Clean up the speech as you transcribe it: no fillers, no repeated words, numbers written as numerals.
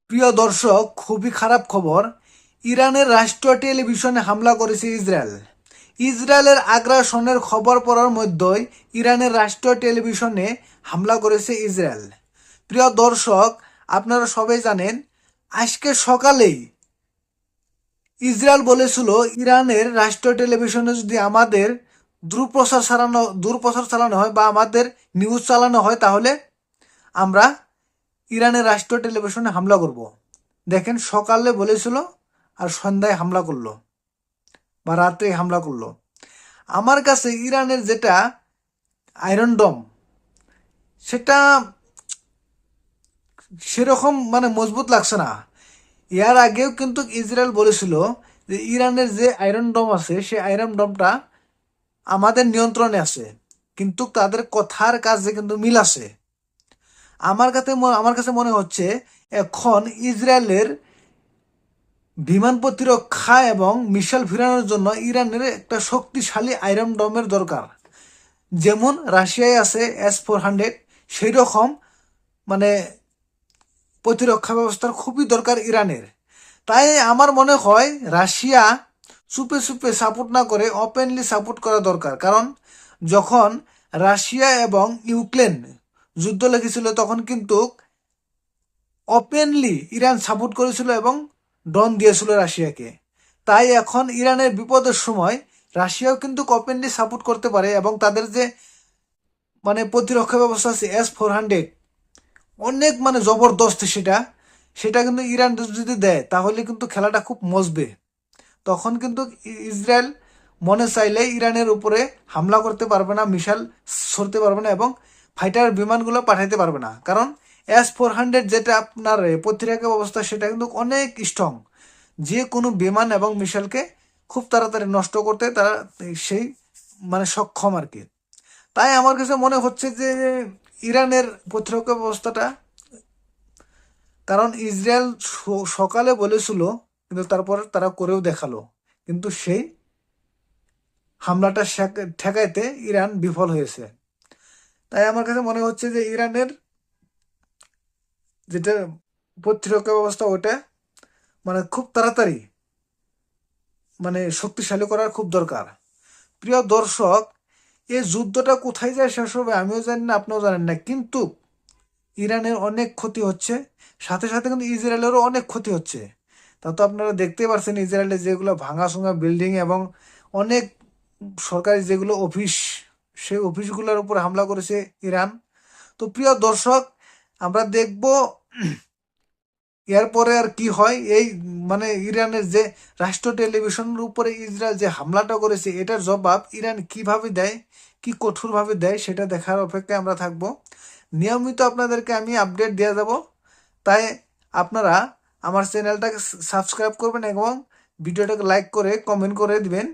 প্রিয় দর্শক, খুবই খারাপ খবর। ইরানের রাষ্ট্রীয় টেলিভিশনে হামলা করেছে ইসরায়েল। ইসরায়েলের আগ্রাসনের খবর পড়ার মধ্যেই ইরানের রাষ্ট্রীয় টেলিভিশনে হামলা করেছে ইসরায়েল। প্রিয় দর্শক, আপনারা সবাই জানেন, আজকে সকালেই ইসরায়েল বলেছিল ইরানের রাষ্ট্রীয় টেলিভিশনে যদি আমাদের দূরপ্রচার চালানো হয় বা আমাদের নিউজ চালানো হয়, তাহলে আমরা ইরানের রাষ্ট্রীয় টেলিভিশনে হামলা করব। দেখেন, সকালে বলেছিল আর সন্ধ্যায় হামলা করলো বা রাত্রে হামলা করলো। আমার কাছে ইরানের যেটা আয়রন ডোম, সেটা সেরকম মজবুত লাগছে না। এর আগেও কিন্তু ইসরায়েল বলেছিল যে ইরানের যে আয়রন ডোম আছে, সেই আয়রন ডোমটা আমাদের নিয়ন্ত্রণে আছে, কিন্তু তাদের কথার কাজে কিন্তু মিল আছে। আমার কাছে মনে হচ্ছে এখন ইসরায়েলের বিমান প্রতিরক্ষা এবং মিসাইল ফিরানোর জন্য ইরানের একটা শক্তিশালী আয়রন ডোমের দরকার। যেমন রাশিয়ায় আছে S-400, সেই রকম মানে প্রতিরক্ষা ব্যবস্থার খুবই দরকার ইরানের। তাই আমার মনে হয় রাশিয়া চুপে চুপে সাপোর্ট না করে ওপেনলি সাপোর্ট করা দরকার। কারণ যখন রাশিয়া এবং ইউক্রেন যুদ্ধ লেগেছিল, তখন কিন্তু ওপেনলি ইরান সাপোর্ট করেছিল এবং ড্রোন দিয়েছিল রাশিয়াকে। তাই এখন ইরানের বিপদের সময় রাশিয়াও কিন্তু ওপেনলি সাপোর্ট করতে পারে এবং তাদের যে প্রতিরক্ষা ব্যবস্থা আছে S-400, অনেক জবরদস্ত। সেটা সেটা কিন্তু ইরান যদি দেয়, তাহলে কিন্তু খেলাটা খুব মজবে। তখন কিন্তু ইসরায়েল মনে চাইলে ইরানের উপরে হামলা করতে পারবে না, মিসাইল ছড়তে পারবে না এবং ফাইটার বিমানগুলো পাঠাইতে পারবে না। কারণ S-400 যেটা আপনার প্রতিরক্ষা ব্যবস্থা, সেটা কিন্তু অনেক স্ট্রং, যে কোনো বিমান এবং মিসাইলকে খুব তাড়াতাড়ি নষ্ট করতে তারা সেই সক্ষম আর কি। তাই আমার কাছে মনে হচ্ছে যে ইরানের প্রতিরক্ষা ব্যবস্থাটা, কারণ ইসরায়েল সকালে বলেছিল কিন্তু তারপর তারা করেও দেখালো, কিন্তু সেই হামলাটা ঠেকাইতে ইরান বিফল হয়েছে। তাই আমার কাছে মনে হচ্ছে যে ইরানের যেটা প্রতিরক্ষা ব্যবস্থা, ওটা খুব তাড়াতাড়ি শক্তিশালী করার খুব দরকার। প্রিয় দর্শক, এই যুদ্ধটা কোথায় যায় শেষ হবে আমিও জানি না, আপনিও জানেন না, কিন্তু ইরানের অনেক ক্ষতি হচ্ছে, সাথে সাথে কিন্তু ইসরায়েলেরও অনেক ক্ষতি হচ্ছে। তা তো আপনারা দেখতেই পারছেন, ইসরায়েলের যেগুলো ভাঙাচোঙা বিল্ডিং এবং অনেক সরকারি যেগুলো অফিস, সেই অফিসগুলোর উপর হামলা করেছে ইরান। তো প্রিয় দর্শক, আমরা দেখব এরপরে আর কি হয়। এই ইরানের যে রাষ্ট্র টেলিভিশনের উপরে ইসরায়েল যে হামলাটা করেছে, এটার জবাব ইরান কিভাবে দেয়, কি কঠোরভাবে দেয়, সেটা দেখার অপেক্ষায় আমরা থাকব। নিয়মিত আপনাদেরকে আমি আপডেট দিয়ে যাব। তাই আপনারা আমার চ্যানেলটাকে সাবস্ক্রাইব করবেন এবং ভিডিওটাকে লাইক করে কমেন্ট করে দিবেন।